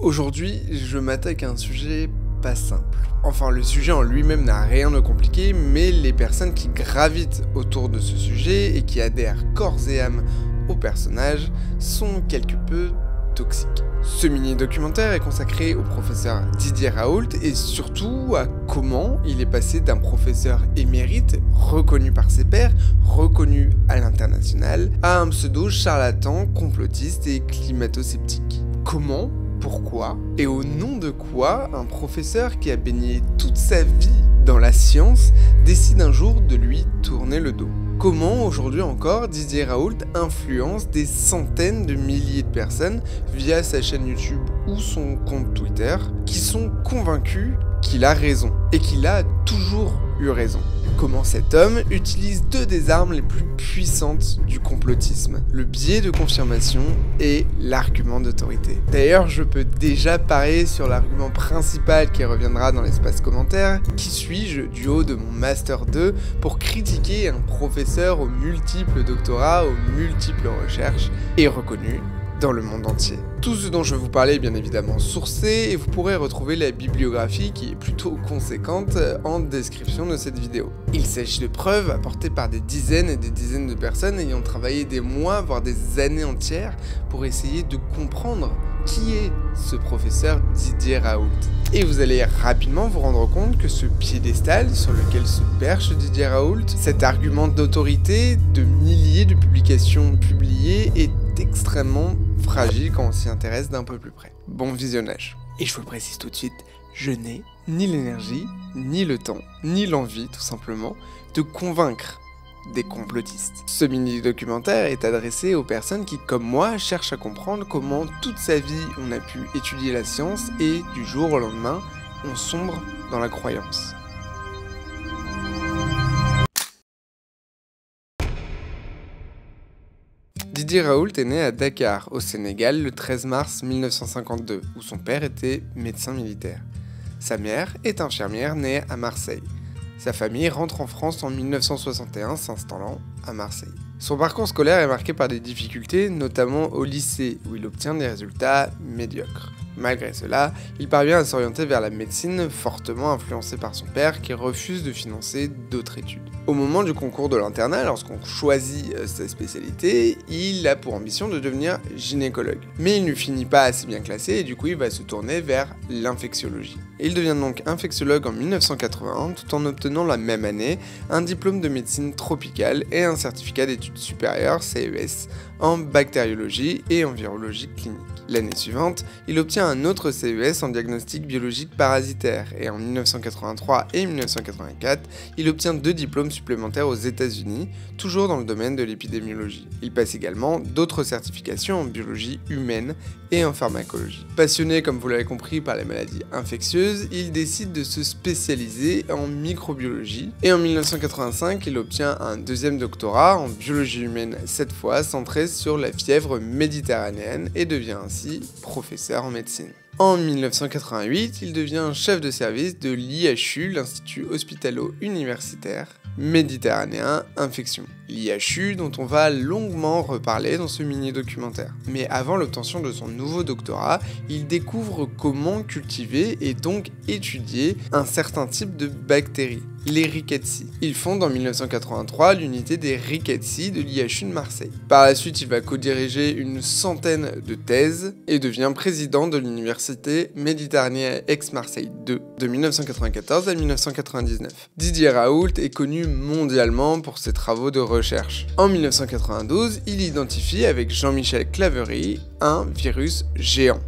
Aujourd'hui, je m'attaque à un sujet pas simple. Enfin, le sujet en lui-même n'a rien de compliqué, mais les personnes qui gravitent autour de ce sujet et qui adhèrent corps et âme au personnage sont quelque peu toxiques. Ce mini-documentaire est consacré au professeur Didier Raoult et surtout à comment il est passé d'un professeur émérite, reconnu par ses pairs, reconnu à l'international, à un pseudo charlatan, complotiste et climato-sceptique. Comment ? Pourquoi et au nom de quoi un professeur qui a baigné toute sa vie dans la science décide un jour de lui tourner le dos? Comment aujourd'hui encore Didier Raoult influence des centaines de milliers de personnes via sa chaîne YouTube ou son compte Twitter qui sont convaincus qu'il a raison et qu'il a toujours eu raison? Comment cet homme utilise deux des armes les plus puissantes du complotisme, le biais de confirmation et l'argument d'autorité. D'ailleurs, je peux déjà parier sur l'argument principal qui reviendra dans l'espace commentaire. Qui suis-je du haut de mon Master 2 pour critiquer un professeur aux multiples doctorats, aux multiples recherches et reconnu dans le monde entier? Tout ce dont je vais vous parler est bien évidemment sourcé et vous pourrez retrouver la bibliographie qui est plutôt conséquente en description de cette vidéo. Il s'agit de preuves apportées par des dizaines et des dizaines de personnes ayant travaillé des mois voire des années entières pour essayer de comprendre qui est ce professeur Didier Raoult. Et vous allez rapidement vous rendre compte que ce piédestal sur lequel se perche Didier Raoult, cet argument d'autorité de milliers de publications publiées est extrêmement fragile quand on s'y intéresse d'un peu plus près. Bon visionnage. Et je vous le précise tout de suite, je n'ai ni l'énergie, ni le temps, ni l'envie tout simplement de convaincre des complotistes. Ce mini-documentaire est adressé aux personnes qui, comme moi, cherchent à comprendre comment toute sa vie on a pu étudier la science et du jour au lendemain, on sombre dans la croyance. Didier Raoult est né à Dakar, au Sénégal, le 13 mars 1952, où son père était médecin militaire. Sa mère est infirmière née à Marseille. Sa famille rentre en France en 1961, s'installant à Marseille. Son parcours scolaire est marqué par des difficultés, notamment au lycée, où il obtient des résultats médiocres. Malgré cela, il parvient à s'orienter vers la médecine, fortement influencé par son père qui refuse de financer d'autres études. Au moment du concours de l'internat, lorsqu'on choisit sa spécialité, il a pour ambition de devenir gynécologue. Mais il ne finit pas assez bien classé et du coup il va se tourner vers l'infectiologie. Il devient donc infectiologue en 1981 tout en obtenant la même année un diplôme de médecine tropicale et un certificat d'études supérieures CES en bactériologie et en virologie clinique. L'année suivante, il obtient un autre CES en diagnostic biologique parasitaire et en 1983 et 1984, il obtient 2 diplômes supplémentaires aux États-Unis, toujours dans le domaine de l'épidémiologie. Il passe également d'autres certifications en biologie humaine et en pharmacologie. Passionné, comme vous l'avez compris, par les maladies infectieuses, il décide de se spécialiser en microbiologie et en 1985, il obtient un deuxième doctorat en biologie humaine, cette fois centré sur la fièvre méditerranéenne et devient ainsi professeur en médecine. En 1988, il devient chef de service de l'IHU, l'Institut Hospitalo-Universitaire Méditerranéen Infection. L'IHU dont on va longuement reparler dans ce mini-documentaire. Mais avant l'obtention de son nouveau doctorat, il découvre comment cultiver et donc étudier un certain type de bactéries, les Rickettsia. Il fonde en 1983 l'unité des Rickettsia de l'IHU de Marseille. Par la suite, il va co-diriger une centaine de thèses et devient président de l'université Méditerranée Aix-Marseille 2 de 1994 à 1999. Didier Raoult est connu mondialement pour ses travaux de recherche. En 1992, il identifie avec Jean-Michel Claverie un virus géant,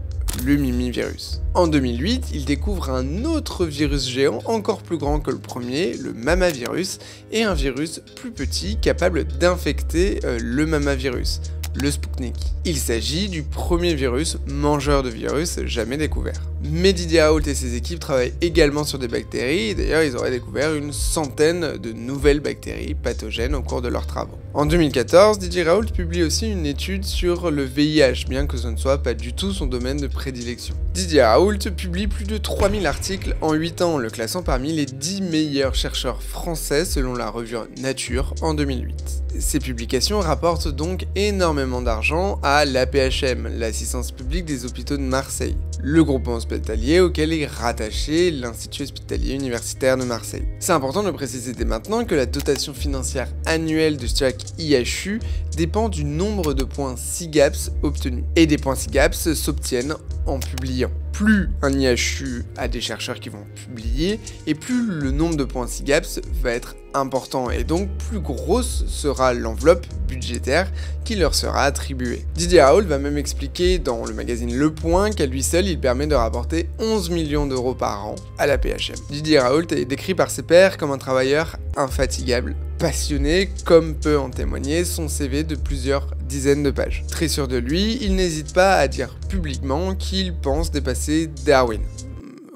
le mimivirus. En 2008, il découvre un autre virus géant encore plus grand que le premier, le mamavirus, et un virus plus petit capable d'infecter le mamavirus, le Spoutnik. Il s'agit du premier virus mangeur de virus jamais découvert. Mais Didier Raoult et ses équipes travaillent également sur des bactéries, et d'ailleurs ils auraient découvert une centaine de nouvelles bactéries pathogènes au cours de leurs travaux. En 2014, Didier Raoult publie aussi une étude sur le VIH, bien que ce ne soit pas du tout son domaine de prédilection. Didier Raoult publie plus de 3000 articles en 8 ans, le classant parmi les 10 meilleurs chercheurs français selon la revue Nature en 2008. Ces publications rapportent donc énormément d'argent à l'AP-HM, l'assistance publique des hôpitaux de Marseille, le groupement hospitalier auquel est rattaché l'Institut hospitalier universitaire de Marseille. C'est important de préciser dès maintenant que la dotation financière annuelle de chaque IHU dépend du nombre de points SIGAPS obtenus. Et des points SIGAPS s'obtiennent en publiant. Plus un IHU a des chercheurs qui vont publier, et plus le nombre de points SIGAPS va être important, et donc plus grosse sera l'enveloppe budgétaire qui leur sera attribuée. Didier Raoult va même expliquer dans le magazine Le Point qu'à lui seul il permet de rapporter 11 millions d'euros par an à la PHM. Didier Raoult est décrit par ses pairs comme un travailleur infatigable, passionné, comme peut en témoigner son CV de plusieurs dizaines de pages. Très sûr de lui, il n'hésite pas à dire publiquement qu'il pense dépasser Darwin.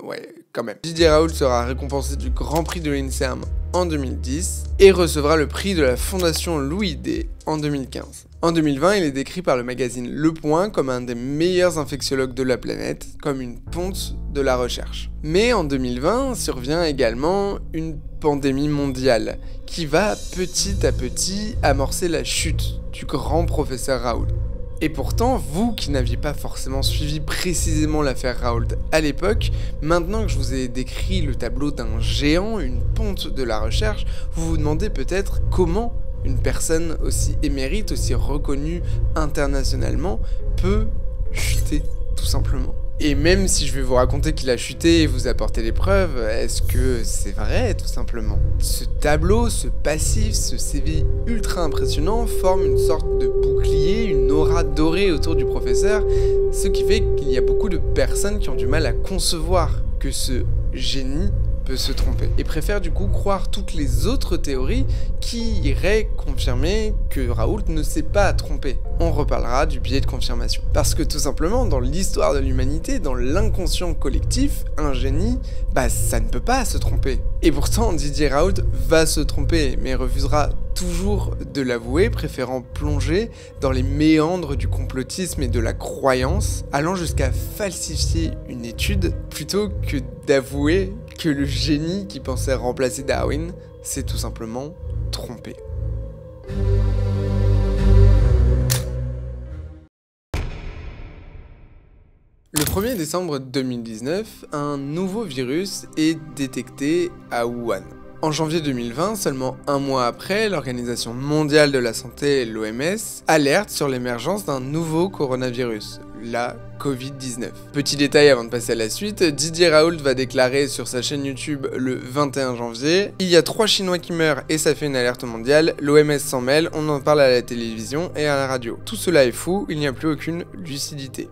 Ouais, quand même. Didier Raoult sera récompensé du Grand Prix de l'INSERM en 2010 et recevra le prix de la Fondation Louis D en 2015. En 2020, il est décrit par le magazine Le Point comme un des meilleurs infectiologues de la planète, comme une ponte de la recherche. Mais en 2020 survient également une pandémie mondiale qui va petit à petit amorcer la chute du grand professeur Raoult. Et pourtant, vous qui n'aviez pas forcément suivi précisément l'affaire Raoult à l'époque, maintenant que je vous ai décrit le tableau d'un géant, une ponte de la recherche, vous vous demandez peut-être comment une personne aussi émérite, aussi reconnue internationalement, peut chuter, tout simplement. Et même si je vais vous raconter qu'il a chuté et vous apporter les preuves, est-ce que c'est vrai, tout simplement? Ce tableau, ce passif, ce CV ultra impressionnant forme une sorte de bouclier, une aura dorée autour du professeur, ce qui fait qu'il y a beaucoup de personnes qui ont du mal à concevoir que ce génie peut se tromper, et préfère du coup croire toutes les autres théories qui iraient confirmer que Raoult ne s'est pas trompé. On reparlera du biais de confirmation. Parce que tout simplement, dans l'histoire de l'humanité, dans l'inconscient collectif, un génie, ça ne peut pas se tromper. Et pourtant, Didier Raoult va se tromper, mais refusera toujours de l'avouer, préférant plonger dans les méandres du complotisme et de la croyance, allant jusqu'à falsifier une étude, plutôt que d'avouer que le génie qui pensait remplacer Darwin s'est tout simplement trompé. Le 1er décembre 2019, un nouveau virus est détecté à Wuhan. En janvier 2020, seulement un mois après, l'Organisation mondiale de la santé, l'OMS, alerte sur l'émergence d'un nouveau coronavirus, la Covid-19. Petit détail avant de passer à la suite, Didier Raoult va déclarer sur sa chaîne YouTube le 21 janvier « Il y a 3 Chinois qui meurent et ça fait une alerte mondiale, l'OMS s'en mêle, on en parle à la télévision et à la radio. Tout cela est fou, il n'y a plus aucune lucidité. »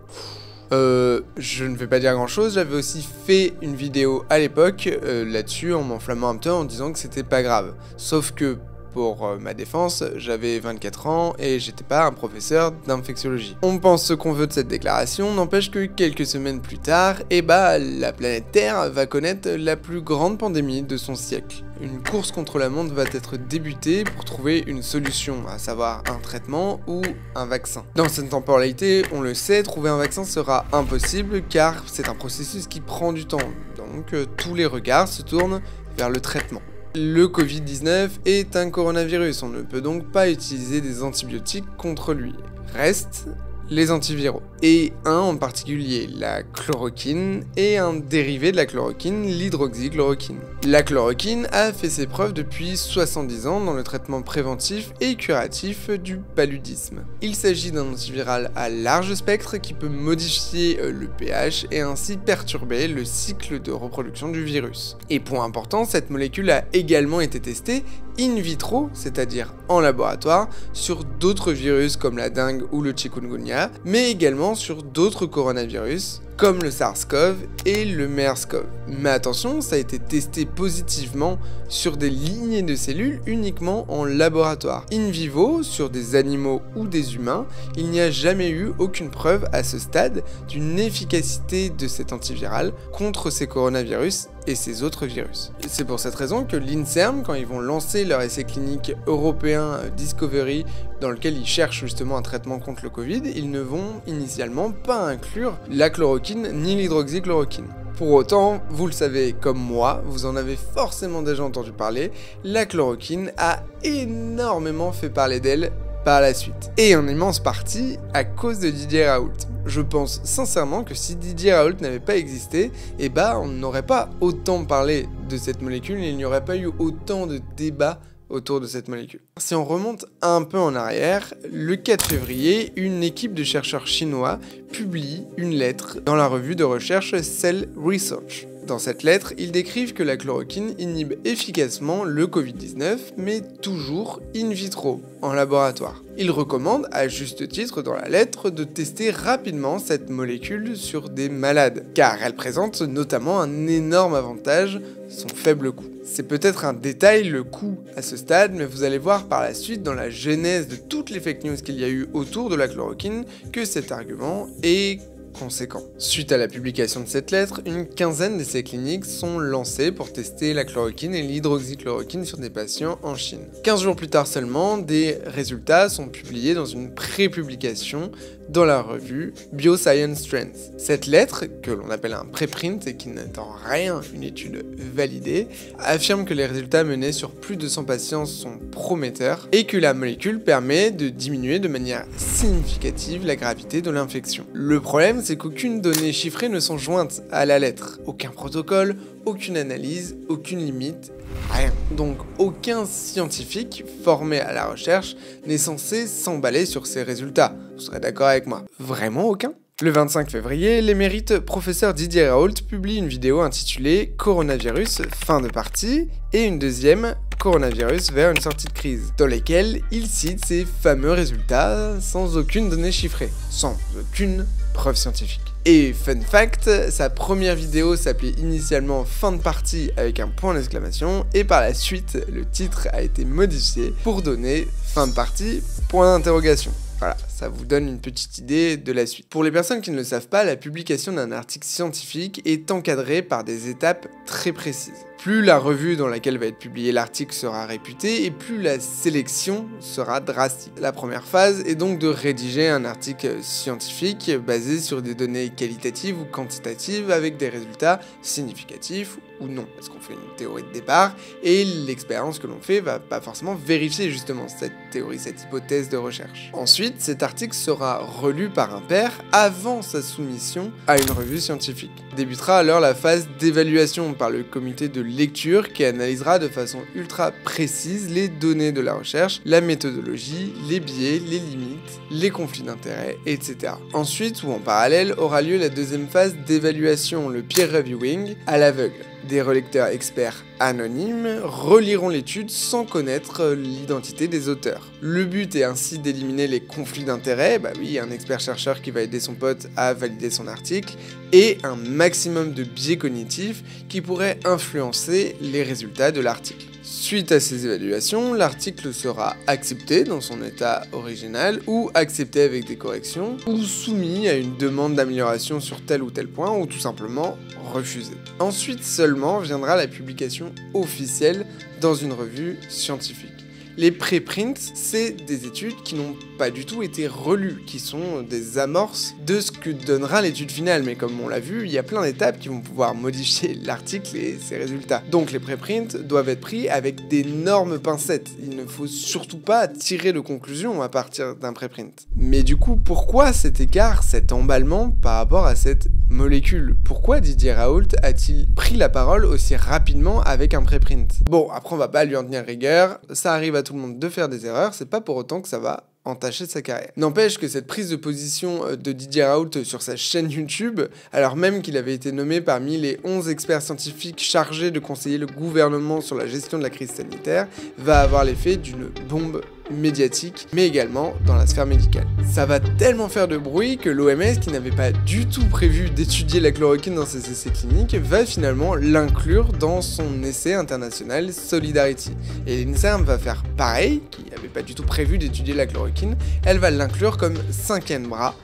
Je ne vais pas dire grand chose, j'avais aussi fait une vidéo à l'époque là-dessus en m'enflammant un peu en disant que c'était pas grave. Sauf que pour ma défense, j'avais 24 ans et j'étais pas un professeur d'infectiologie. On pense ce qu'on veut de cette déclaration, n'empêche que quelques semaines plus tard, la planète Terre va connaître la plus grande pandémie de son siècle. Une course contre la montre va être débutée pour trouver une solution, à savoir un traitement ou un vaccin. Dans cette temporalité, on le sait, trouver un vaccin sera impossible car c'est un processus qui prend du temps, donc tous les regards se tournent vers le traitement. Le Covid-19 est un coronavirus, on ne peut donc pas utiliser des antibiotiques contre lui. Reste les antiviraux. Et un en particulier, la chloroquine, et un dérivé de la chloroquine, l'hydroxychloroquine. La chloroquine a fait ses preuves depuis 70 ans dans le traitement préventif et curatif du paludisme. Il s'agit d'un antiviral à large spectre qui peut modifier le pH et ainsi perturber le cycle de reproduction du virus. Et point important, cette molécule a également été testée in vitro, c'est-à-dire en laboratoire, sur d'autres virus comme la dengue ou le chikungunya, mais également sur d'autres coronavirus, comme le SARS-CoV et le MERS-CoV. Mais attention, ça a été testé positivement sur des lignées de cellules uniquement en laboratoire. In vivo, sur des animaux ou des humains, il n'y a jamais eu aucune preuve à ce stade d'une efficacité de cet antiviral contre ces coronavirus et ces autres virus. C'est pour cette raison que l'INSERM, quand ils vont lancer leur essai clinique européen Discovery, dans lequel ils cherchent justement un traitement contre le Covid, ils ne vont initialement pas inclure la chloroquine ni l'hydroxychloroquine. Pour autant, vous le savez comme moi, vous en avez forcément déjà entendu parler, la chloroquine a énormément fait parler d'elle par la suite. Et en immense partie à cause de Didier Raoult. Je pense sincèrement que si Didier Raoult n'avait pas existé, on n'aurait pas autant parlé de cette molécule et il n'y aurait pas eu autant de débats autour de cette molécule. Si on remonte un peu en arrière, le 4 février, une équipe de chercheurs chinois publie une lettre dans la revue de recherche Cell Research. Dans cette lettre, ils décrivent que la chloroquine inhibe efficacement le Covid-19, mais toujours in vitro, en laboratoire. Ils recommandent, à juste titre dans la lettre, de tester rapidement cette molécule sur des malades, car elle présente notamment un énorme avantage, son faible coût. C'est peut-être un détail, le coût, à ce stade, mais vous allez voir par la suite, dans la genèse de toutes les fake news qu'il y a eu autour de la chloroquine, que cet argument est conséquent. Suite à la publication de cette lettre, une quinzaine d'essais cliniques sont lancés pour tester la chloroquine et l'hydroxychloroquine sur des patients en Chine. 15 jours plus tard seulement, des résultats sont publiés dans une pré-publication dans la revue Bioscience Trends. Cette lettre, que l'on appelle un préprint et qui n'est en rien une étude validée, affirme que les résultats menés sur plus de 100 patients sont prometteurs et que la molécule permet de diminuer de manière significative la gravité de l'infection. Le problème, c'est qu'aucune donnée chiffrée ne sont jointes à la lettre. Aucun protocole, aucune analyse, aucune limite, rien. Donc aucun scientifique formé à la recherche n'est censé s'emballer sur ces résultats. Vous serez d'accord avec moi? Vraiment aucun? Le 25 février, l'émérite professeur Didier Raoult publie une vidéo intitulée « Coronavirus, fin de partie » et une deuxième « Coronavirus vers une sortie de crise », dans lesquelles il cite ces fameux résultats sans aucune donnée chiffrée, sans aucune preuve scientifique. Et fun fact, sa première vidéo s'appelait initialement fin de partie avec un point d'exclamation et par la suite le titre a été modifié pour donner fin de partie point d'interrogation. Voilà, ça vous donne une petite idée de la suite. Pour les personnes qui ne le savent pas, la publication d'un article scientifique est encadrée par des étapes très précises. Plus la revue dans laquelle va être publié l'article sera réputée et plus la sélection sera drastique. La première phase est donc de rédiger un article scientifique basé sur des données qualitatives ou quantitatives avec des résultats significatifs ou non, parce qu'on fait une théorie de départ et l'expérience que l'on fait va pas forcément vérifier justement cette théorie, cette hypothèse de recherche. Ensuite, cet article sera relu par un pair avant sa soumission à une revue scientifique. Débutera alors la phase d'évaluation par le comité de lecture qui analysera de façon ultra précise les données de la recherche, la méthodologie, les biais, les limites, les conflits d'intérêts, etc. Ensuite, ou en parallèle, aura lieu la deuxième phase d'évaluation, le peer reviewing, à l'aveugle. Des relecteurs experts anonymes reliront l'étude sans connaître l'identité des auteurs. Le but est ainsi d'éliminer les conflits d'intérêts, un expert chercheur qui va aider son pote à valider son article, et un maximum de biais cognitifs qui pourraient influencer les résultats de l'article. Suite à ces évaluations, l'article sera accepté dans son état original ou accepté avec des corrections ou soumis à une demande d'amélioration sur tel ou tel point ou tout simplement refusé. Ensuite seulement viendra la publication officielle dans une revue scientifique. Les préprints, c'est des études qui n'ont pas du tout été relues, qui sont des amorces de ce que donnera l'étude finale. Mais comme on l'a vu, il y a plein d'étapes qui vont pouvoir modifier l'article et ses résultats. Donc les préprints doivent être pris avec d'énormes pincettes. Il ne faut surtout pas tirer de conclusions à partir d'un préprint. Mais du coup, pourquoi cet écart, cet emballement par rapport à cette molécule? Pourquoi Didier Raoult a-t-il pris la parole aussi rapidement avec un préprint? Bon, après on va pas lui en tenir rigueur, ça arrive à tout le monde de faire des erreurs, c'est pas pour autant que ça va entacher sa carrière. N'empêche que cette prise de position de Didier Raoult sur sa chaîne YouTube, alors même qu'il avait été nommé parmi les 11 experts scientifiques chargés de conseiller le gouvernement sur la gestion de la crise sanitaire, va avoir l'effet d'une bombe médiatique, mais également dans la sphère médicale. Ça va tellement faire de bruit que l'OMS, qui n'avait pas du tout prévu d'étudier la chloroquine dans ses essais cliniques, va finalement l'inclure dans son essai international Solidarity. Et l'INSERM va faire pareil, qui n'avait pas du tout prévu d'étudier la chloroquine, elle va l'inclure comme 5e bras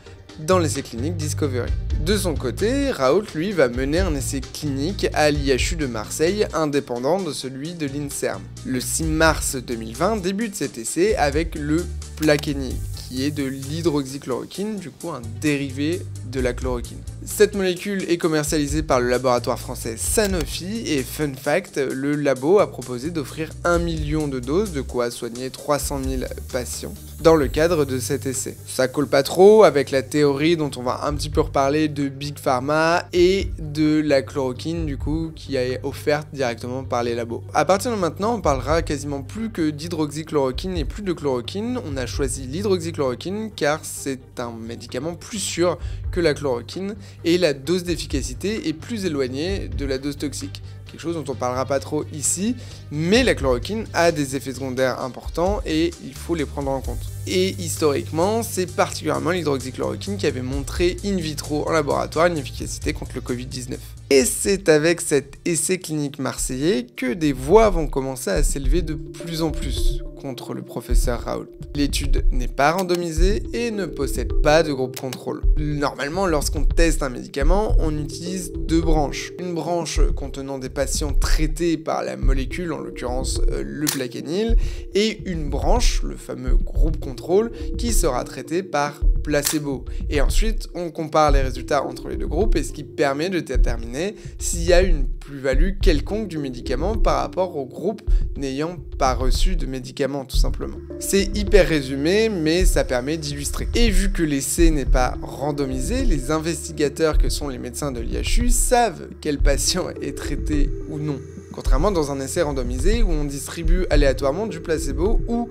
dans l'essai clinique Discovery. De son côté, Raoult, lui, va mener un essai clinique à l'IHU de Marseille, indépendant de celui de l'INSERM. Le 6 mars 2020 débute cet essai avec le Plaquenil, qui est de l'hydroxychloroquine, du coup un dérivé de la chloroquine. Cette molécule est commercialisée par le laboratoire français Sanofi et fun fact, le labo a proposé d'offrir 1 million de doses, de quoi soigner 300 000 patients, dans le cadre de cet essai. Ça colle pas trop avec la théorie dont on va un petit peu reparler de Big Pharma et de la chloroquine du coup qui est offerte directement par les labos. À partir de maintenant, on parlera quasiment plus que d'hydroxychloroquine et plus de chloroquine. On a choisi l'hydroxychloroquine car c'est un médicament plus sûr que la chloroquine et la dose d'efficacité est plus éloignée de la dose toxique. Quelque chose dont on parlera pas trop ici, mais la chloroquine a des effets secondaires importants et il faut les prendre en compte. Et historiquement, c'est particulièrement l'hydroxychloroquine qui avait montré in vitro en laboratoire une efficacité contre le Covid-19. Et c'est avec cet essai clinique marseillais que des voix vont commencer à s'élever de plus en plus contre le professeur Raoult. L'étude n'est pas randomisée et ne possède pas de groupe contrôle. Normalement, lorsqu'on teste un médicament, on utilise 2 branches. Une branche contenant des patients traités par la molécule, en l'occurrence le Plaquenil, et une branche, le fameux groupe contrôle, qui sera traité par placebo. Et ensuite, on compare les résultats entre les 2 groupes, et ce qui permet de déterminer s'il y a une plus-value quelconque du médicament par rapport au groupe n'ayant pas reçu de médicament, tout simplement. C'est hyper résumé, mais ça permet d'illustrer. Et vu que l'essai n'est pas randomisé, les investigateurs que sont les médecins de l'IHU savent quel patient est traité ou non. Contrairement dans un essai randomisé où on distribue aléatoirement du placebo ou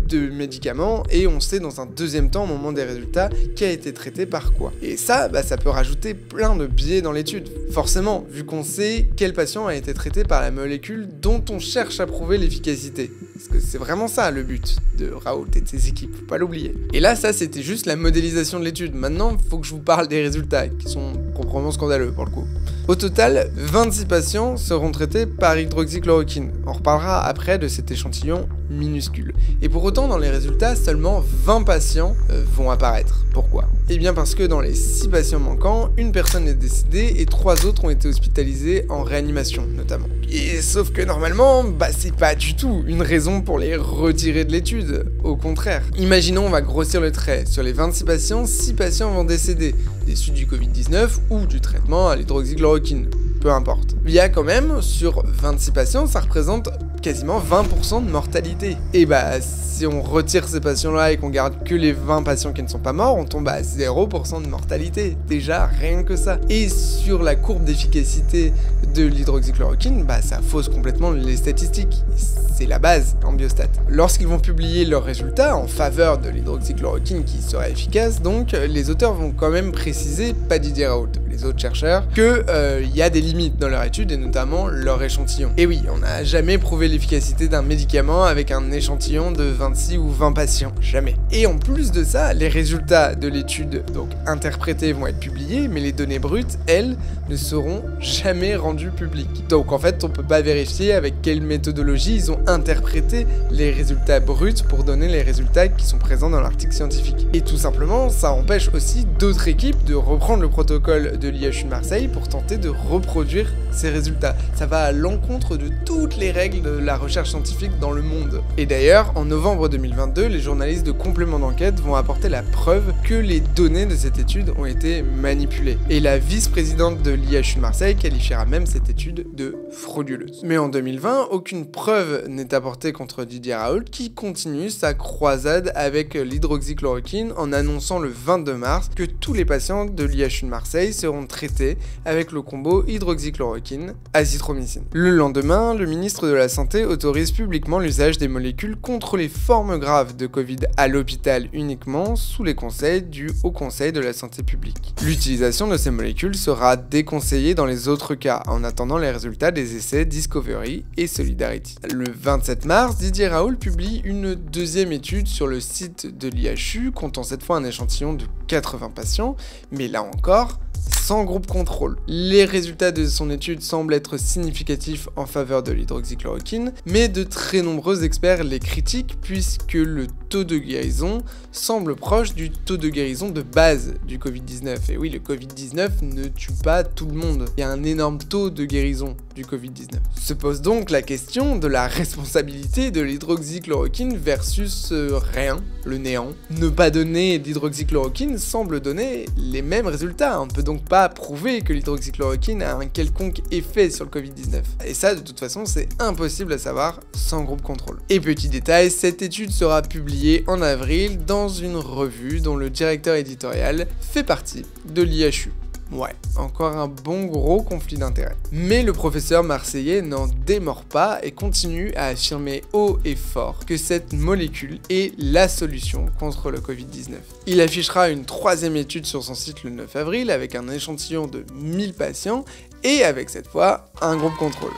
de médicaments et on sait dans un deuxième temps au moment des résultats qui a été traité par quoi. Et ça, ça peut rajouter plein de biais dans l'étude. Forcément, vu qu'on sait quel patient a été traité par la molécule dont on cherche à prouver l'efficacité. Parce que c'est vraiment ça le but de Raoult et de ses équipes, faut pas l'oublier. Et là, ça c'était juste la modélisation de l'étude. Maintenant, il faut que je vous parle des résultats qui sont proprement scandaleux pour le coup. Au total, 26 patients seront traités par hydroxychloroquine. On reparlera après de cet échantillon minuscule. Et pour autant, dans les résultats, seulement 20 patients vont apparaître. Pourquoi ? Eh bien parce que dans les 6 patients manquants, une personne est décédée et 3 autres ont été hospitalisés en réanimation, notamment. Et sauf que normalement, c'est pas du tout une raison pour les retirer de l'étude. Au contraire. Imaginons, on va grossir le trait. Sur les 26 patients, 6 patients vont décéder, des suites du Covid-19 ou du traitement à l'hydroxychloroquine. Peu importe. Il y a quand même, sur 26 patients, ça représente quasiment 20% de mortalité. Et si on retire ces patients-là et qu'on garde que les 20 patients qui ne sont pas morts, on tombe à 0% de mortalité. Déjà, rien que ça. Et sur la courbe d'efficacité de l'hydroxychloroquine, ça fausse complètement les statistiques. C'est la base en biostat. Lorsqu'ils vont publier leurs résultats en faveur de l'hydroxychloroquine qui serait efficace, donc les auteurs vont quand même préciser, pas Didier Raoult, les autres chercheurs, qu'il y a des limites dans leur étude et notamment leur échantillon. Et oui, on n'a jamais prouvé l'efficacité d'un médicament avec un échantillon de 26 ou 20 patients. Jamais. Et en plus de ça, les résultats de l'étude donc interprétés vont être publiés, mais les données brutes, elles, ne seront jamais rendues publiques. Donc en fait, on peut pas vérifier avec quelle méthodologie ils ont interprété les résultats bruts pour donner les résultats qui sont présents dans l'article scientifique. Et tout simplement, ça empêche aussi d'autres équipes de reprendre le protocole de l'IHU de Marseille pour tenter de reproduire ces résultats. Ça va à l'encontre de toutes les règles de la recherche scientifique dans le monde. Et d'ailleurs, en novembre 2022, les journalistes de complément d'enquête vont apporter la preuve que les données de cette étude ont été manipulées. Et la vice-présidente de l'IHU de Marseille qualifiera même cette étude de frauduleuse. Mais en 2020, aucune preuve n'est apportée contre Didier Raoult qui continue sa croisade avec l'hydroxychloroquine en annonçant le 22 mars que tous les patients de l'IHU de Marseille seront seront traités avec le combo hydroxychloroquine-azithromycine. Le lendemain, le ministre de la Santé autorise publiquement l'usage des molécules contre les formes graves de Covid à l'hôpital uniquement sous les conseils du Haut Conseil de la Santé publique. L'utilisation de ces molécules sera déconseillée dans les autres cas, en attendant les résultats des essais Discovery et Solidarity. Le 27 mars, Didier Raoult publie une deuxième étude sur le site de l'IHU, comptant cette fois un échantillon de 80 patients, mais là encore, sans groupe contrôle. Les résultats de son étude semblent être significatifs en faveur de l'hydroxychloroquine, mais de très nombreux experts les critiquent puisque le taux de guérison semble proche du taux de guérison de base du Covid-19. Et oui, le Covid-19 ne tue pas tout le monde. Il y a un énorme taux de guérison du Covid-19. Se pose donc la question de la responsabilité de l'hydroxychloroquine versus rien, le néant. Ne pas donner d'hydroxychloroquine semble donner les mêmes résultats. On peut donc pas prouver que l'hydroxychloroquine a un quelconque effet sur le Covid-19. Et ça, de toute façon, c'est impossible à savoir sans groupe contrôle. Et petit détail, cette étude sera publiée en avril dans une revue dont le directeur éditorial fait partie de l'IHU. Ouais, encore un bon gros conflit d'intérêts. Mais le professeur marseillais n'en démord pas et continue à affirmer haut et fort que cette molécule est la solution contre le Covid-19. Il affichera une troisième étude sur son site le 9 avril avec un échantillon de 1000 patients et avec cette fois un groupe contrôle.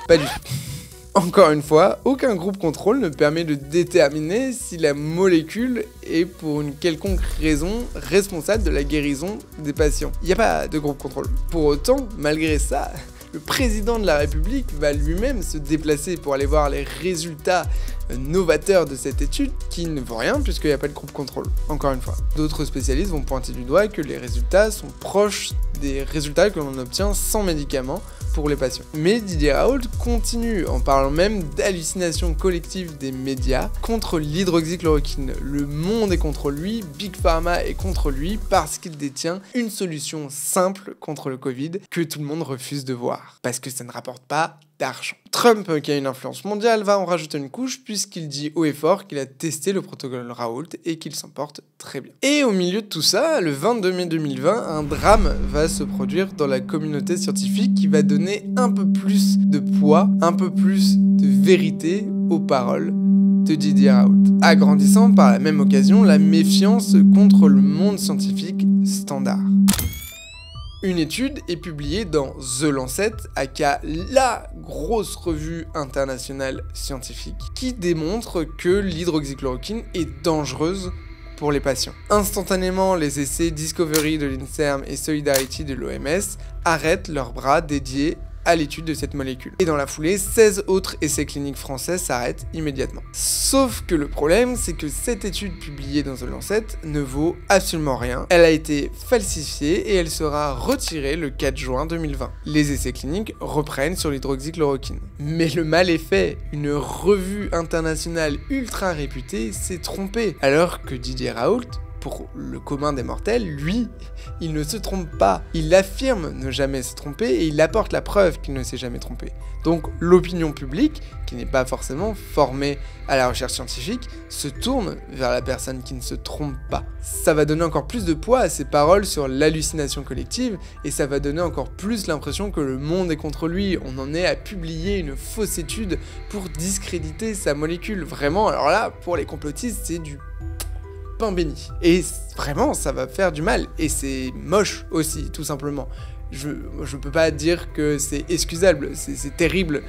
Pas du tout. Encore une fois, aucun groupe contrôle ne permet de déterminer si la molécule est pour une quelconque raison responsable de la guérison des patients. Il n'y a pas de groupe contrôle. Pour autant, malgré ça, le président de la République va lui-même se déplacer pour aller voir les résultats novateurs de cette étude qui ne vaut rien puisqu'il n'y a pas de groupe contrôle, encore une fois. D'autres spécialistes vont pointer du doigt que les résultats sont proches des résultats que l'on obtient sans médicaments pour les patients. Mais Didier Raoult continue en parlant même d'hallucination collective des médias contre l'hydroxychloroquine. Le monde est contre lui, Big Pharma est contre lui parce qu'il détient une solution simple contre le Covid que tout le monde refuse de voir. Parce que ça ne rapporte pas d'argent. Trump, qui a une influence mondiale, va en rajouter une couche puisqu'il dit haut et fort qu'il a testé le protocole Raoult et qu'il s'en porte très bien. Et au milieu de tout ça, le 22 mai 2020, un drame va se produire dans la communauté scientifique qui va donner un peu plus de poids, un peu plus de vérité aux paroles de Didier Raoult, agrandissant par la même occasion la méfiance contre le monde scientifique standard. Une étude est publiée dans The Lancet, aka la grosse revue internationale scientifique, qui démontre que l'hydroxychloroquine est dangereuse pour les patients. Instantanément, les essais Discovery de l'INSERM et Solidarity de l'OMS arrêtent leurs bras dédiés à l'étude de cette molécule. Et dans la foulée, 16 autres essais cliniques français s'arrêtent immédiatement. Sauf que le problème, c'est que cette étude publiée dans The Lancet ne vaut absolument rien. Elle a été falsifiée et elle sera retirée le 4 juin 2020. Les essais cliniques reprennent sur l'hydroxychloroquine. Mais le mal est fait. Une revue internationale ultra réputée s'est trompée. Alors que Didier Raoult, pour le commun des mortels, lui, il ne se trompe pas. Il affirme ne jamais se tromper et il apporte la preuve qu'il ne s'est jamais trompé. Donc l'opinion publique, qui n'est pas forcément formée à la recherche scientifique, se tourne vers la personne qui ne se trompe pas. Ça va donner encore plus de poids à ses paroles sur l'hallucination collective et ça va donner encore plus l'impression que le monde est contre lui. On en est à publier une fausse étude pour discréditer sa molécule. Vraiment, alors là, pour les complotistes, c'est du pain béni. Et vraiment, ça va faire du mal. Et c'est moche aussi, tout simplement. Je peux pas dire que c'est excusable. C'est terrible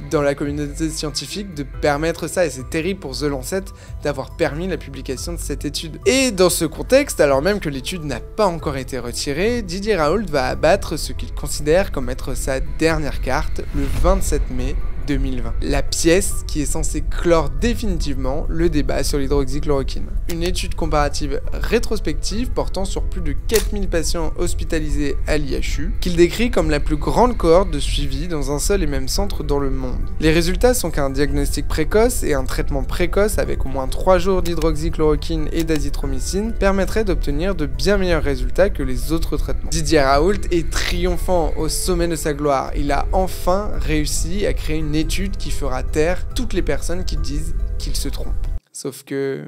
dans la communauté scientifique de permettre ça. Et c'est terrible pour The Lancet d'avoir permis la publication de cette étude. Et dans ce contexte, alors même que l'étude n'a pas encore été retirée, Didier Raoult va abattre ce qu'il considère comme être sa dernière carte le 27 mai 2020. La pièce qui est censée clore définitivement le débat sur l'hydroxychloroquine. Une étude comparative rétrospective portant sur plus de 4000 patients hospitalisés à l'IHU, qu'il décrit comme la plus grande cohorte de suivi dans un seul et même centre dans le monde. Les résultats sont qu'un diagnostic précoce et un traitement précoce avec au moins 3 jours d'hydroxychloroquine et d'azithromycine permettraient d'obtenir de bien meilleurs résultats que les autres traitements. Didier Raoult est triomphant au sommet de sa gloire. Il a enfin réussi à créer une étude qui fera taire toutes les personnes qui disent qu'il se trompe. Sauf que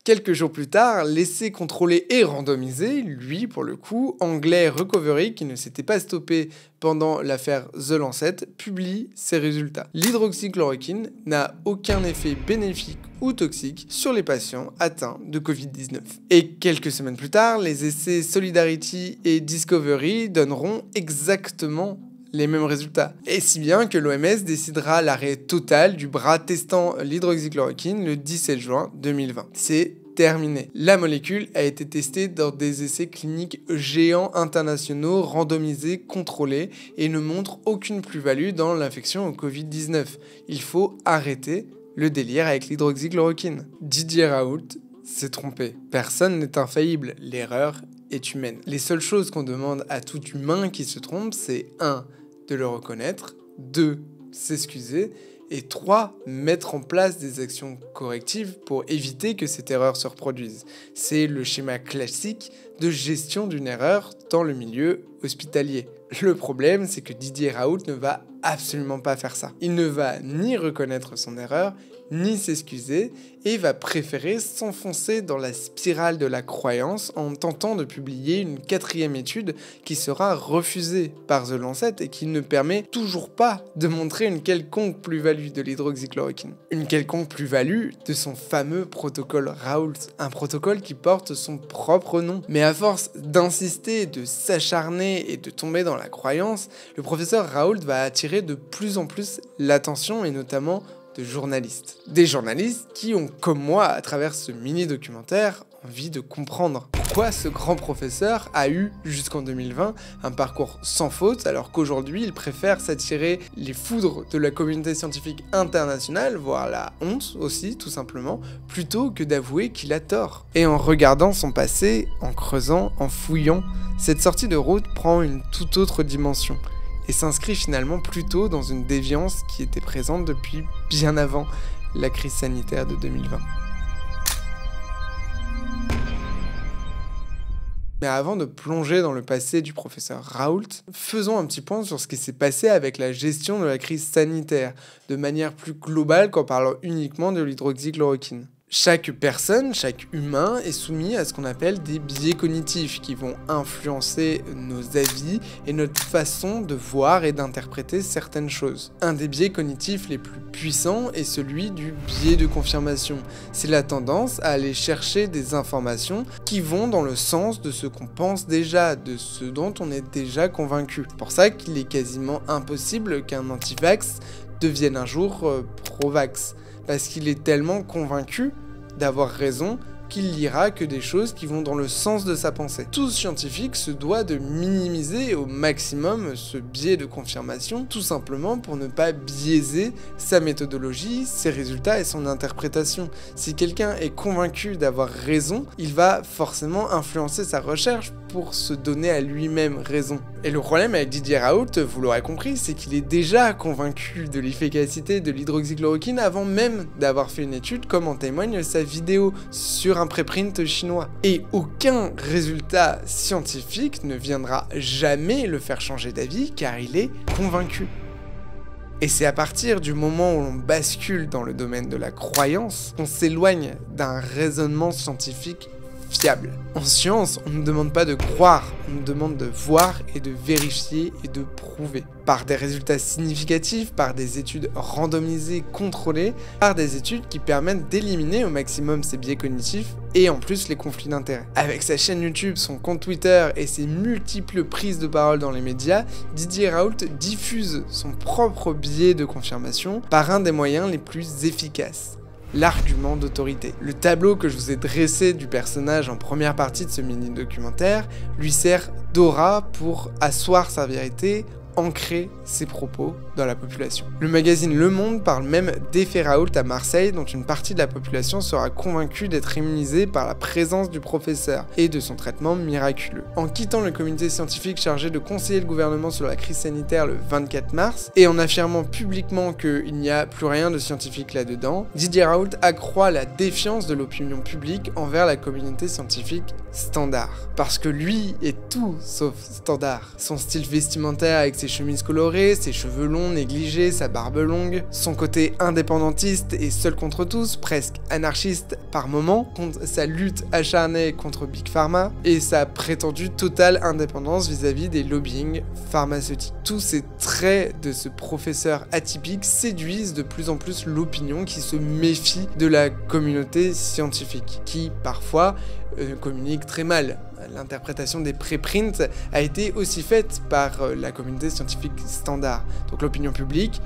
Quelques jours plus tard, l'essai contrôlé et randomisé, lui pour le coup, anglais Recovery, qui ne s'était pas stoppé pendant l'affaire The Lancet, publie ses résultats. L'hydroxychloroquine n'a aucun effet bénéfique ou toxique sur les patients atteints de Covid-19. Et quelques semaines plus tard, les essais Solidarity et Discovery donneront exactement les mêmes résultats. Et si bien que l'OMS décidera l'arrêt total du bras testant l'hydroxychloroquine le 17 juin 2020. C'est terminé. La molécule a été testée dans des essais cliniques géants internationaux, randomisés, contrôlés, et ne montre aucune plus-value dans l'infection au Covid-19. Il faut arrêter le délire avec l'hydroxychloroquine. Didier Raoult s'est trompé. Personne n'est infaillible. L'erreur est humaine. Les seules choses qu'on demande à tout humain qui se trompe, c'est 1. De le reconnaître, 2. S'excuser, et 3. Mettre en place des actions correctives pour éviter que cette erreur se reproduise. C'est le schéma classique de gestion d'une erreur dans le milieu hospitalier. Le problème, c'est que Didier Raoult ne va absolument pas faire ça. Il ne va ni reconnaître son erreur, ni s'excuser, et va préférer s'enfoncer dans la spirale de la croyance en tentant de publier une 4e étude qui sera refusée par The Lancet et qui ne permet toujours pas de montrer une quelconque plus-value de l'hydroxychloroquine. Une quelconque plus-value de son fameux protocole Raoult, un protocole qui porte son propre nom. Mais à force d'insister, de s'acharner et de tomber dans la croyance, le professeur Raoult va attirer de plus en plus l'attention et notamment de journalistes. Des journalistes qui ont, comme moi, à travers ce mini-documentaire, envie de comprendre pourquoi ce grand professeur a eu, jusqu'en 2020, un parcours sans faute, alors qu'aujourd'hui, il préfère s'attirer les foudres de la communauté scientifique internationale, voire la honte aussi, tout simplement, plutôt que d'avouer qu'il a tort. Et en regardant son passé, en creusant, en fouillant, cette sortie de route prend une toute autre dimension et s'inscrit finalement plutôt dans une déviance qui était présente depuis bien avant la crise sanitaire de 2020. Mais avant de plonger dans le passé du professeur Raoult, faisons un petit point sur ce qui s'est passé avec la gestion de la crise sanitaire, de manière plus globale qu'en parlant uniquement de l'hydroxychloroquine. Chaque personne, chaque humain est soumis à ce qu'on appelle des biais cognitifs qui vont influencer nos avis et notre façon de voir et d'interpréter certaines choses. Un des biais cognitifs les plus puissants est celui du biais de confirmation. C'est la tendance à aller chercher des informations qui vont dans le sens de ce qu'on pense déjà, de ce dont on est déjà convaincu. C'est pour ça qu'il est quasiment impossible qu'un anti-vax devienne un jour pro-vax. Parce qu'il est tellement convaincu d'avoir raison qu'il lira que des choses qui vont dans le sens de sa pensée. Tout scientifique se doit de minimiser au maximum ce biais de confirmation, tout simplement pour ne pas biaiser sa méthodologie, ses résultats et son interprétation. Si quelqu'un est convaincu d'avoir raison, il va forcément influencer sa recherche pour se donner à lui-même raison. Et le problème avec Didier Raoult, vous l'aurez compris, c'est qu'il est déjà convaincu de l'efficacité de l'hydroxychloroquine avant même d'avoir fait une étude, comme en témoigne sa vidéo sur un préprint chinois. Et aucun résultat scientifique ne viendra jamais le faire changer d'avis car il est convaincu. Et c'est à partir du moment où l'on bascule dans le domaine de la croyance qu'on s'éloigne d'un raisonnement scientifique fiable. En science, on ne demande pas de croire, on nous demande de voir et de vérifier et de prouver. Par des résultats significatifs, par des études randomisées, contrôlées, par des études qui permettent d'éliminer au maximum ces biais cognitifs et en plus les conflits d'intérêts. Avec sa chaîne YouTube, son compte Twitter et ses multiples prises de parole dans les médias, Didier Raoult diffuse son propre biais de confirmation par un des moyens les plus efficaces. L'argument d'autorité. Le tableau que je vous ai dressé du personnage en première partie de ce mini-documentaire lui sert d'aura pour asseoir sa vérité, ancrer ses propos dans la population. Le magazine Le Monde parle même d'effet Raoult à Marseille, dont une partie de la population sera convaincue d'être immunisée par la présence du professeur et de son traitement miraculeux. En quittant le comité scientifique chargé de conseiller le gouvernement sur la crise sanitaire le 24 mars, et en affirmant publiquement qu'il n'y a plus rien de scientifique là-dedans, Didier Raoult accroît la défiance de l'opinion publique envers la communauté scientifique standard. Parce que lui est tout sauf standard. Son style vestimentaire avec ses chemises colorées, ses cheveux longs négligés, sa barbe longue, son côté indépendantiste et seul contre tous, presque anarchiste par moments, sa lutte acharnée contre Big Pharma et sa prétendue totale indépendance vis-à-vis des lobbying pharmaceutiques. Tous ces traits de ce professeur atypique séduisent de plus en plus l'opinion qui se méfie de la communauté scientifique, qui parfois communique très mal. L'interprétation des préprints a été aussi faite par la communauté scientifique standard. Donc l'opinion publique,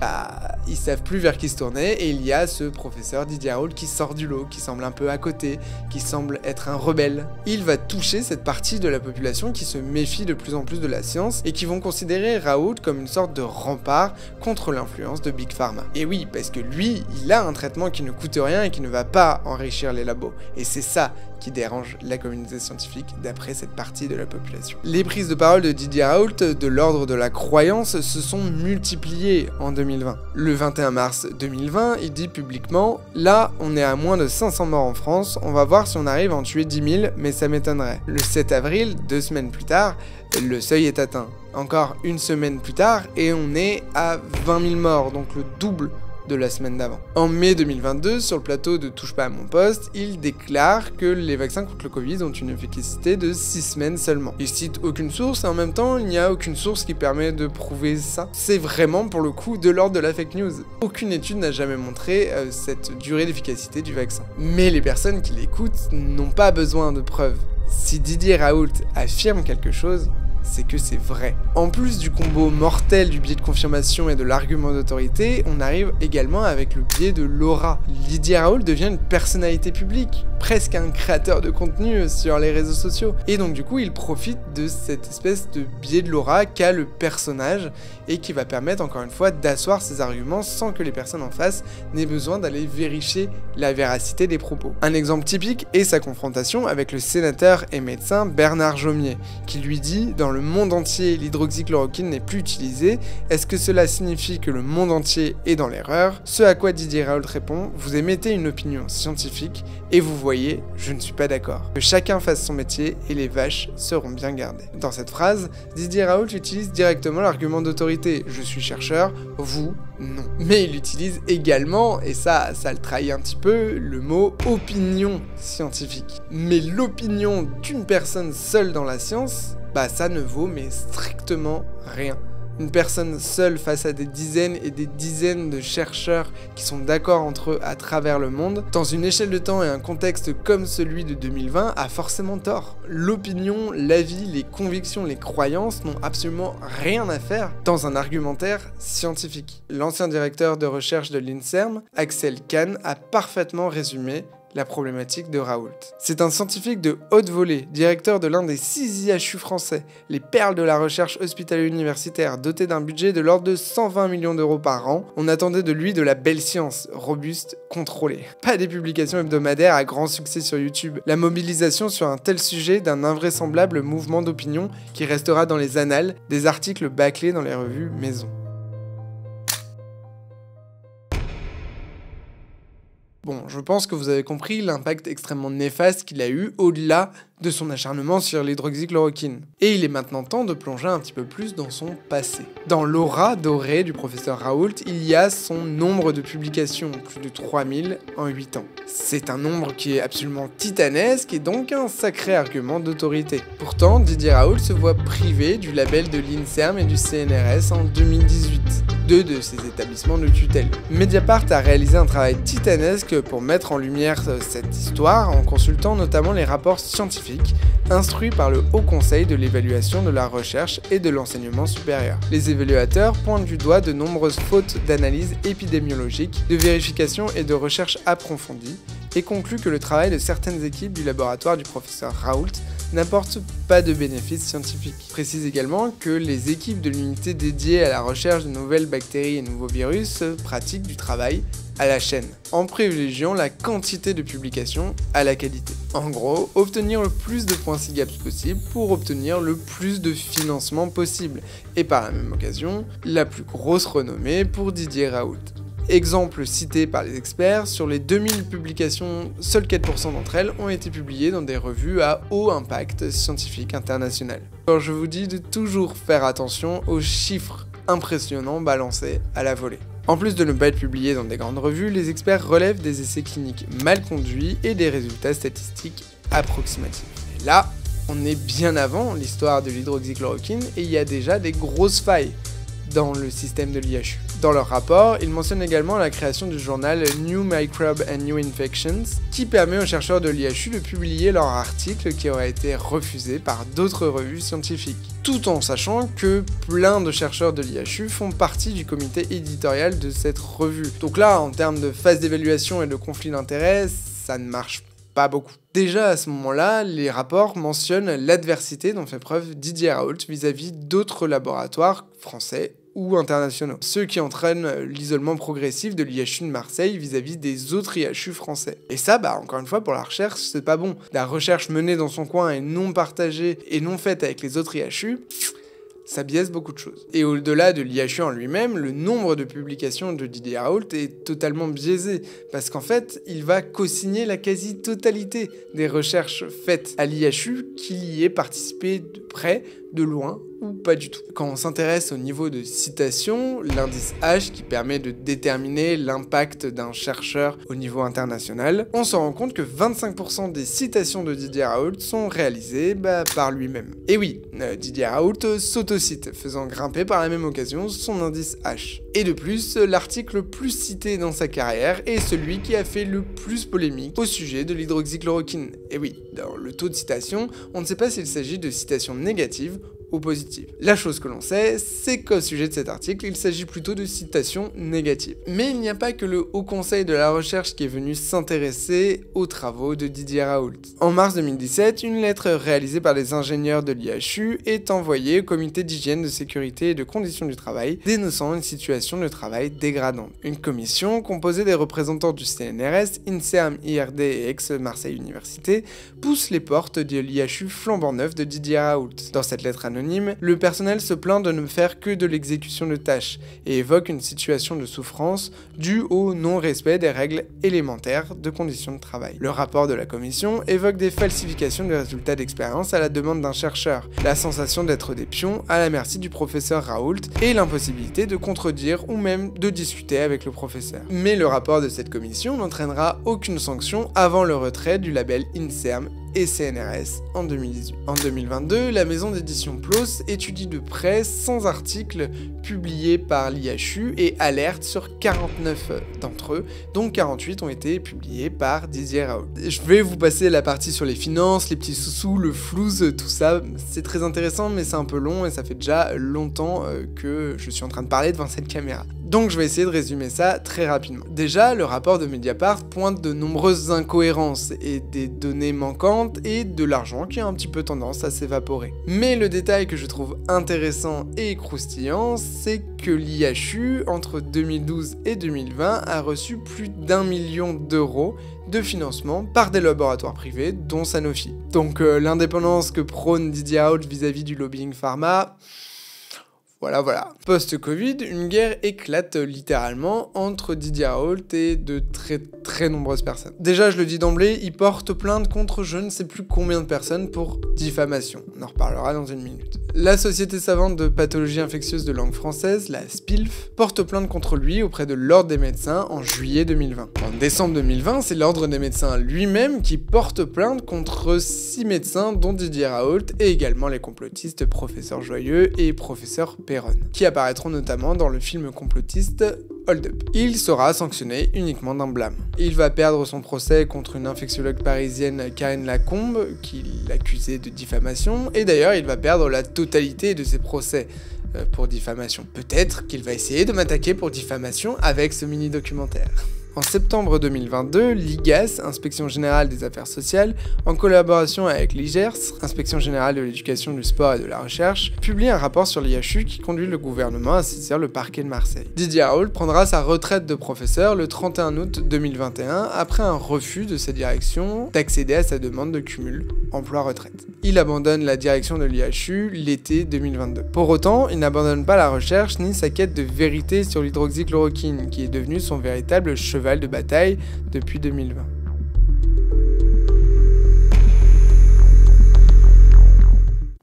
ils savent plus vers qui se tourner, et il y a ce professeur Didier Raoult qui sort du lot, qui semble un peu à côté, qui semble être un rebelle. Il va toucher cette partie de la population qui se méfie de plus en plus de la science et qui vont considérer Raoult comme une sorte de rempart contre l'influence de Big Pharma. Et oui, parce que lui, il a un traitement qui ne coûte rien et qui ne va pas enrichir les labos. Et c'est ça qui dérange la communauté scientifique d'après cette partie de la population. Les prises de parole de Didier Raoult de l'ordre de la croyance se sont multipliées en 2020. Le 21 mars 2020, il dit publiquement « Là, on est à moins de 500 morts en France, on va voir si on arrive à en tuer 10 000, mais ça m'étonnerait. » Le 7 avril, 2 semaines plus tard, le seuil est atteint. Encore une semaine plus tard, et on est à 20 000 morts, donc le double de la semaine d'avant. En mai 2022, sur le plateau de Touche pas à mon poste, il déclare que les vaccins contre le Covid ont une efficacité de 6 semaines seulement. Il cite aucune source et en même temps, il n'y a aucune source qui permet de prouver ça. C'est vraiment pour le coup de l'ordre de la fake news. Aucune étude n'a jamais montré cette durée d'efficacité du vaccin. Mais les personnes qui l'écoutent n'ont pas besoin de preuves. Si Didier Raoult affirme quelque chose, c'est que c'est vrai. En plus du combo mortel du biais de confirmation et de l'argument d'autorité, on arrive également avec le biais de l'aura. Didier Raoult devient une personnalité publique, presque un créateur de contenu sur les réseaux sociaux. Et donc du coup, il profite de cette espèce de biais de l'aura qu'a le personnage et qui va permettre encore une fois d'asseoir ses arguments sans que les personnes en face n'aient besoin d'aller vérifier la véracité des propos. Un exemple typique est sa confrontation avec le sénateur et médecin Bernard Jomier, qui lui dit « Dans le monde entier, l'hydroxychloroquine n'est plus utilisée. Est-ce que cela signifie que le monde entier est dans l'erreur ?» Ce à quoi Didier Raoult répond « Vous émettez une opinion scientifique et vous voyez, je ne suis pas d'accord. Que chacun fasse son métier et les vaches seront bien gardées. » Dans cette phrase, Didier Raoult utilise directement l'argument d'autorité. Je suis chercheur, vous, non. Mais il utilise également, et ça le trahit un petit peu, le mot opinion scientifique. Mais l'opinion d'une personne seule dans la science, ça ne vaut mais strictement rien. Une personne seule face à des dizaines et des dizaines de chercheurs qui sont d'accord entre eux à travers le monde, dans une échelle de temps et un contexte comme celui de 2020, a forcément tort. L'opinion, l'avis, les convictions, les croyances n'ont absolument rien à faire dans un argumentaire scientifique. L'ancien directeur de recherche de l'INSERM, Axel Kahn, a parfaitement résumé la problématique de Raoult. C'est un scientifique de haute volée, directeur de l'un des 6 IHU français, les perles de la recherche hospitalo-universitaire, doté d'un budget de l'ordre de 120 millions d'euros par an. On attendait de lui de la belle science, robuste, contrôlée. Pas des publications hebdomadaires à grand succès sur YouTube. La mobilisation sur un tel sujet d'un invraisemblable mouvement d'opinion qui restera dans les annales, des articles bâclés dans les revues maison. Bon, je pense que vous avez compris l'impact extrêmement néfaste qu'il a eu au-delà de son acharnement sur l'hydroxychloroquine. Et il est maintenant temps de plonger un petit peu plus dans son passé. Dans l'aura dorée du professeur Raoult, il y a son nombre de publications, plus de 3000 en 8 ans. C'est un nombre qui est absolument titanesque et donc un sacré argument d'autorité. Pourtant, Didier Raoult se voit privé du label de l'INSERM et du CNRS en 2018. 2 de ces établissements de tutelle. Mediapart a réalisé un travail titanesque pour mettre en lumière cette histoire en consultant notamment les rapports scientifiques instruits par le Haut Conseil de l'évaluation de la recherche et de l'enseignement supérieur. Les évaluateurs pointent du doigt de nombreuses fautes d'analyse épidémiologique, de vérification et de recherche approfondie et concluent que le travail de certaines équipes du laboratoire du professeur Raoult n'apporte pas de bénéfices scientifiques. Précise également que les équipes de l'unité dédiée à la recherche de nouvelles bactéries et nouveaux virus pratiquent du travail à la chaîne, en privilégiant la quantité de publications à la qualité. En gros, obtenir le plus de points SIGAPS possible pour obtenir le plus de financement possible, et par la même occasion, la plus grosse renommée pour Didier Raoult. Exemple cité par les experts, sur les 2000 publications, seuls 4% d'entre elles ont été publiées dans des revues à haut impact scientifique international. Alors je vous dis de toujours faire attention aux chiffres impressionnants balancés à la volée. En plus de ne pas être publiés dans des grandes revues, les experts relèvent des essais cliniques mal conduits et des résultats statistiques approximatifs. Et là, on est bien avant l'histoire de l'hydroxychloroquine et il y a déjà des grosses failles dans le système de l'IHU. Dans leur rapport, ils mentionnent également la création du journal New Microbes and New Infections, qui permet aux chercheurs de l'IHU de publier leurs articles qui auraient été refusés par d'autres revues scientifiques. Tout en sachant que plein de chercheurs de l'IHU font partie du comité éditorial de cette revue. Donc là, en termes de phase d'évaluation et de conflit d'intérêts, ça ne marche pas beaucoup. Déjà à ce moment-là, les rapports mentionnent l'adversité dont fait preuve Didier Raoult vis-à-vis d'autres laboratoires français ou internationaux, ceux qui entraînent l'isolement progressif de l'IHU de Marseille vis-à-vis des autres IHU français. Et ça, encore une fois, pour la recherche, c'est pas bon. La recherche menée dans son coin et non partagée et non faite avec les autres IHU, ça biaise beaucoup de choses. Et au-delà de l'IHU en lui-même, le nombre de publications de Didier Raoult est totalement biaisé, parce qu'en fait, il va co-signer la quasi-totalité des recherches faites à l'IHU qu'il y ait participé de près, de loin, ou pas du tout. Quand on s'intéresse au niveau de citation, l'indice H qui permet de déterminer l'impact d'un chercheur au niveau international, on se rend compte que 25% des citations de Didier Raoult sont réalisées par lui-même. Et oui, Didier Raoult s'autocite, faisant grimper par la même occasion son indice H. Et de plus, l'article le plus cité dans sa carrière est celui qui a fait le plus polémique au sujet de l'hydroxychloroquine. Et oui, dans le taux de citation, on ne sait pas s'il s'agit de citations négatives ou positives. La chose que l'on sait, c'est qu'au sujet de cet article, il s'agit plutôt de citations négatives. Mais il n'y a pas que le Haut Conseil de la Recherche qui est venu s'intéresser aux travaux de Didier Raoult. En mars 2017, une lettre réalisée par des ingénieurs de l'IHU est envoyée au comité d'hygiène, de sécurité et de conditions du travail, dénonçant une situation de travail dégradante. Une commission composée des représentants du CNRS, INSERM, IRD et ex-Marseille Université pousse les portes de l'IHU flambant neuf de Didier Raoult. Dans cette lettre anonyme, le personnel se plaint de ne faire que de l'exécution de tâches et évoque une situation de souffrance due au non-respect des règles élémentaires de conditions de travail. Le rapport de la commission évoque des falsifications de résultats d'expérience à la demande d'un chercheur, la sensation d'être des pions à la merci du professeur Raoult et l'impossibilité de contredire ou même de discuter avec le professeur. Mais le rapport de cette commission n'entraînera aucune sanction avant le retrait du label INSERM et CNRS en 2018. En 2022, la maison d'édition PLOS étudie de près 100 articles publiés par l'IHU et alerte sur 49 d'entre eux, dont 48 ont été publiés par Didier Raoult. Je vais vous passer la partie sur les finances, les petits sous-sous, le flouze, tout ça. C'est très intéressant, mais c'est un peu long et ça fait déjà longtemps que je suis en train de parler devant cette caméra. Donc je vais essayer de résumer ça très rapidement. Déjà, le rapport de Mediapart pointe de nombreuses incohérences et des données manquantes et de l'argent qui a un petit peu tendance à s'évaporer. Mais le détail que je trouve intéressant et croustillant, c'est que l'IHU, entre 2012 et 2020, a reçu plus d'1 million d'euros de financement par des laboratoires privés, dont Sanofi. Donc l'indépendance que prône Didier Raoult vis-à-vis du lobbying pharma... Voilà. Post-Covid, une guerre éclate littéralement entre Didier Raoult et de très nombreuses personnes. Déjà, je le dis d'emblée, il porte plainte contre je ne sais plus combien de personnes pour diffamation. On en reparlera dans une minute. La Société savante de pathologie infectieuse de langue française, la SPILF, porte plainte contre lui auprès de l'Ordre des médecins en juillet 2020. En décembre 2020, c'est l'Ordre des médecins lui-même qui porte plainte contre 6 médecins dont Didier Raoult et également les complotistes Professeur Joyeux et Professeur Perron, qui apparaîtront notamment dans le film complotiste Hold Up. Il sera sanctionné uniquement d'un blâme. Il va perdre son procès contre une infectiologue parisienne, Karine Lacombe, qui l'accusait de diffamation, et d'ailleurs il va perdre la totalité de ses procès pour diffamation. Peut-être qu'il va essayer de m'attaquer pour diffamation avec ce mini-documentaire. En septembre 2022, l'IGAS, Inspection Générale des Affaires Sociales, en collaboration avec l'IGERS, Inspection Générale de l'Éducation, du Sport et de la Recherche, publie un rapport sur l'IHU qui conduit le gouvernement à saisir le parquet de Marseille. Didier Raoult prendra sa retraite de professeur le 31 août 2021 après un refus de sa direction d'accéder à sa demande de cumul emploi-retraite. Il abandonne la direction de l'IHU l'été 2022. Pour autant, il n'abandonne pas la recherche ni sa quête de vérité sur l'hydroxychloroquine, qui est devenue son véritable cheval de bataille depuis 2020.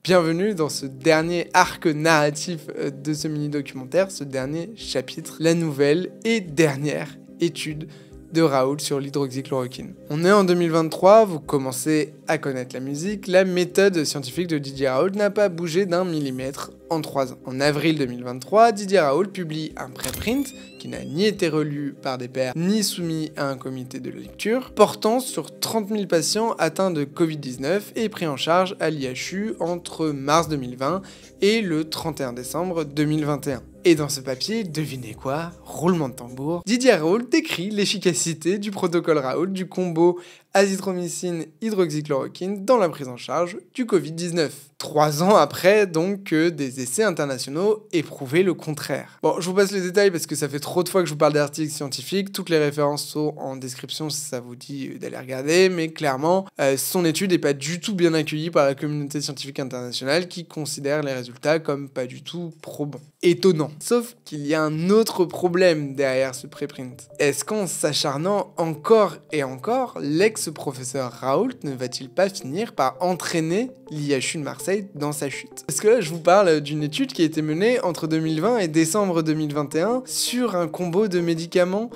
Bienvenue dans ce dernier arc narratif de ce mini-documentaire, ce dernier chapitre, la nouvelle et dernière étude de Raoult sur l'hydroxychloroquine. On est en 2023, vous commencez à connaître la musique, la méthode scientifique de Didier Raoult n'a pas bougé d'un millimètre en 3 ans. En avril 2023, Didier Raoult publie un préprint qui n'a ni été relu par des pairs ni soumis à un comité de lecture, portant sur 30 000 patients atteints de Covid-19 et pris en charge à l'IHU entre mars 2020 et le 31 décembre 2021. Et dans ce papier, devinez quoi? Roulement de tambour. Didier Raoult décrit l'efficacité du protocole Raoult du combo azithromycine-hydroxychloroquine dans la prise en charge du Covid-19. 3 ans après, donc, que des essais internationaux aient prouvé le contraire. Bon, je vous passe les détails parce que ça fait trop de fois que je vous parle d'articles scientifiques. Toutes les références sont en description si ça vous dit d'aller regarder, mais clairement, son étude n'est pas du tout bien accueillie par la communauté scientifique internationale qui considère les résultats comme pas du tout probants. Étonnant. Sauf qu'il y a un autre problème derrière ce préprint. Est-ce qu'en s'acharnant encore et encore, l'ex-professeur Raoult ne va-t-il pas finir par entraîner l'IHU de Marseille dans sa chute? Parce que là, je vous parle d'une étude qui a été menée entre 2020 et décembre 2021 sur un combo de médicaments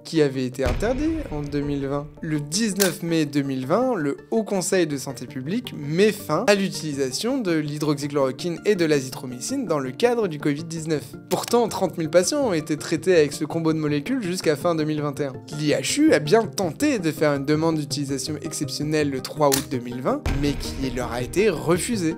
qui avait été interdit en 2020. Le 19 mai 2020, le Haut Conseil de Santé Publique met fin à l'utilisation de l'hydroxychloroquine et de l'azithromycine dans le cadre du Covid-19. Pourtant, 30 000 patients ont été traités avec ce combo de molécules jusqu'à fin 2021. L'IHU a bien tenté de faire une demande d'utilisation exceptionnelle le 3 août 2020, mais qui leur a été refusée.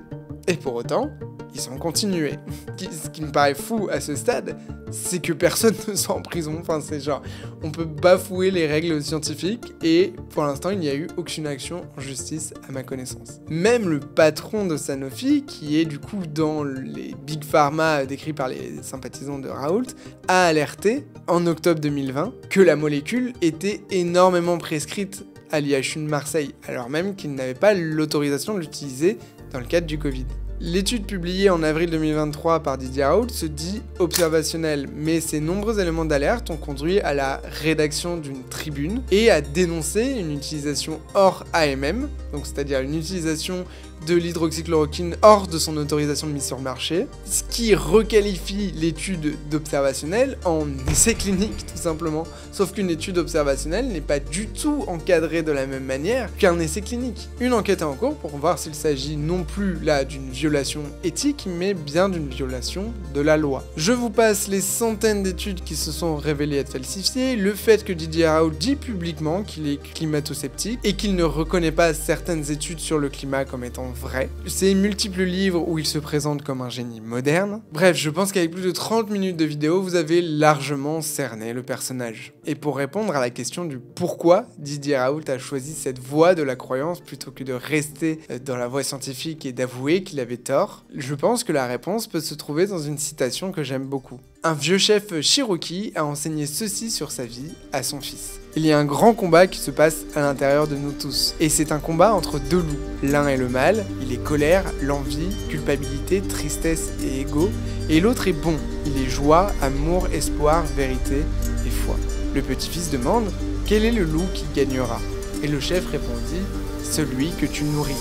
Et pour autant, ils ont continué. Ce qui me paraît fou à ce stade, c'est que personne ne soit en prison. Enfin, c'est genre, on peut bafouer les règles scientifiques et pour l'instant, il n'y a eu aucune action en justice à ma connaissance. Même le patron de Sanofi, qui est du coup dans les Big Pharma décrits par les sympathisants de Raoult, a alerté en octobre 2020 que la molécule était énormément prescrite à l'IHU de Marseille, alors même qu'il n'avait pas l'autorisation de l'utiliser dans le cadre du Covid. L'étude publiée en avril 2023 par Didier Raoult se dit observationnelle, mais ces nombreux éléments d'alerte ont conduit à la rédaction d'une tribune et à dénoncer une utilisation hors AMM, donc c'est-à-dire une utilisation de l'hydroxychloroquine hors de son autorisation de mise sur le marché, ce qui requalifie l'étude d'observationnelle en essai clinique tout simplement. Sauf qu'une étude observationnelle n'est pas du tout encadrée de la même manière qu'un essai clinique. Une enquête est en cours pour voir s'il s'agit non plus là d'une violation éthique, mais bien d'une violation de la loi. Je vous passe les centaines d'études qui se sont révélées être falsifiées, le fait que Didier Raoult dit publiquement qu'il est climato-sceptique et qu'il ne reconnaît pas certaines études sur le climat comme étant vrai, ses multiples livres où il se présente comme un génie moderne. Bref, je pense qu'avec plus de 30 minutes de vidéo, vous avez largement cerné le personnage. Et pour répondre à la question du pourquoi Didier Raoult a choisi cette voie de la croyance plutôt que de rester dans la voie scientifique et d'avouer qu'il avait tort, je pense que la réponse peut se trouver dans une citation que j'aime beaucoup. Un vieux chef Cherokee a enseigné ceci sur sa vie à son fils. Il y a un grand combat qui se passe à l'intérieur de nous tous. Et c'est un combat entre deux loups. L'un est le mal, il est colère, l'envie, culpabilité, tristesse et ego. Et l'autre est bon, il est joie, amour, espoir, vérité et foi. Le petit-fils demande « Quel est le loup qui gagnera ?» Et le chef répondit « Celui que tu nourris. »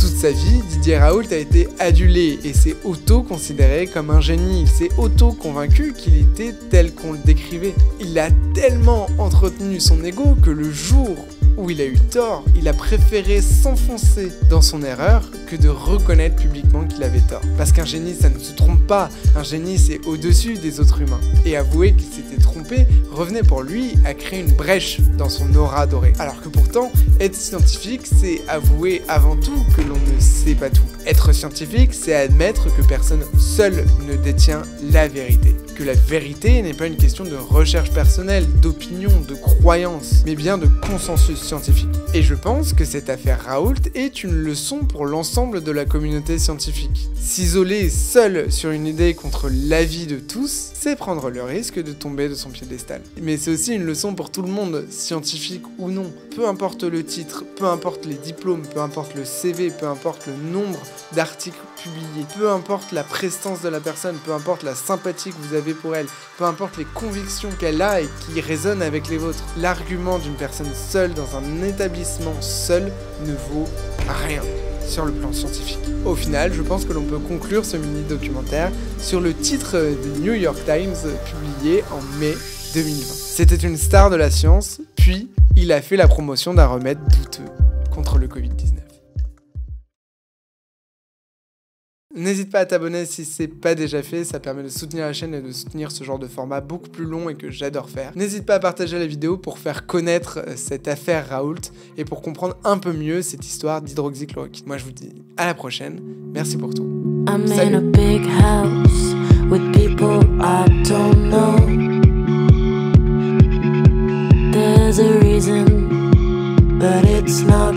Toute sa vie, Didier Raoult a été adulé et s'est auto-considéré comme un génie. Il s'est auto-convaincu qu'il était tel qu'on le décrivait. Il a tellement entretenu son ego que le jour où il a eu tort, il a préféré s'enfoncer dans son erreur que de reconnaître publiquement qu'il avait tort. Parce qu'un génie, ça ne se trompe pas. Un génie, c'est au-dessus des autres humains. Et avouer qu'il s'était trompé revenait pour lui à créer une brèche dans son aura dorée. Alors que pourtant, être scientifique, c'est avouer avant tout que l'on ne sait pas tout. Être scientifique, c'est admettre que personne seul ne détient la vérité. que la vérité n'est pas une question de recherche personnelle, d'opinion, de croyance, mais bien de consensus scientifique. Et je pense que cette affaire Raoult est une leçon pour l'ensemble de la communauté scientifique. S'isoler seul sur une idée contre l'avis de tous, c'est prendre le risque de tomber de son piédestal. Mais c'est aussi une leçon pour tout le monde, scientifique ou non. Peu importe le titre, peu importe les diplômes, peu importe le CV, peu importe le nombre d'articles publiés, peu importe la prestance de la personne, peu importe la sympathie que vous avez pour elle, peu importe les convictions qu'elle a et qui résonnent avec les vôtres. L'argument d'une personne seule dans un établissement seul ne vaut rien sur le plan scientifique. Au final, je pense que l'on peut conclure ce mini-documentaire sur le titre du New York Times publié en mai 2020. C'était une star de la science, puis il a fait la promotion d'un remède douteux contre le Covid-19. N'hésite pas à t'abonner si c'est pas déjà fait, ça permet de soutenir la chaîne et de soutenir ce genre de format beaucoup plus long et que j'adore faire. N'hésite pas à partager la vidéo pour faire connaître cette affaire Raoult et pour comprendre un peu mieux cette histoire d'hydroxychloroquine. Moi je vous dis à la prochaine, merci pour tout. Salut. There's a reason, but it's not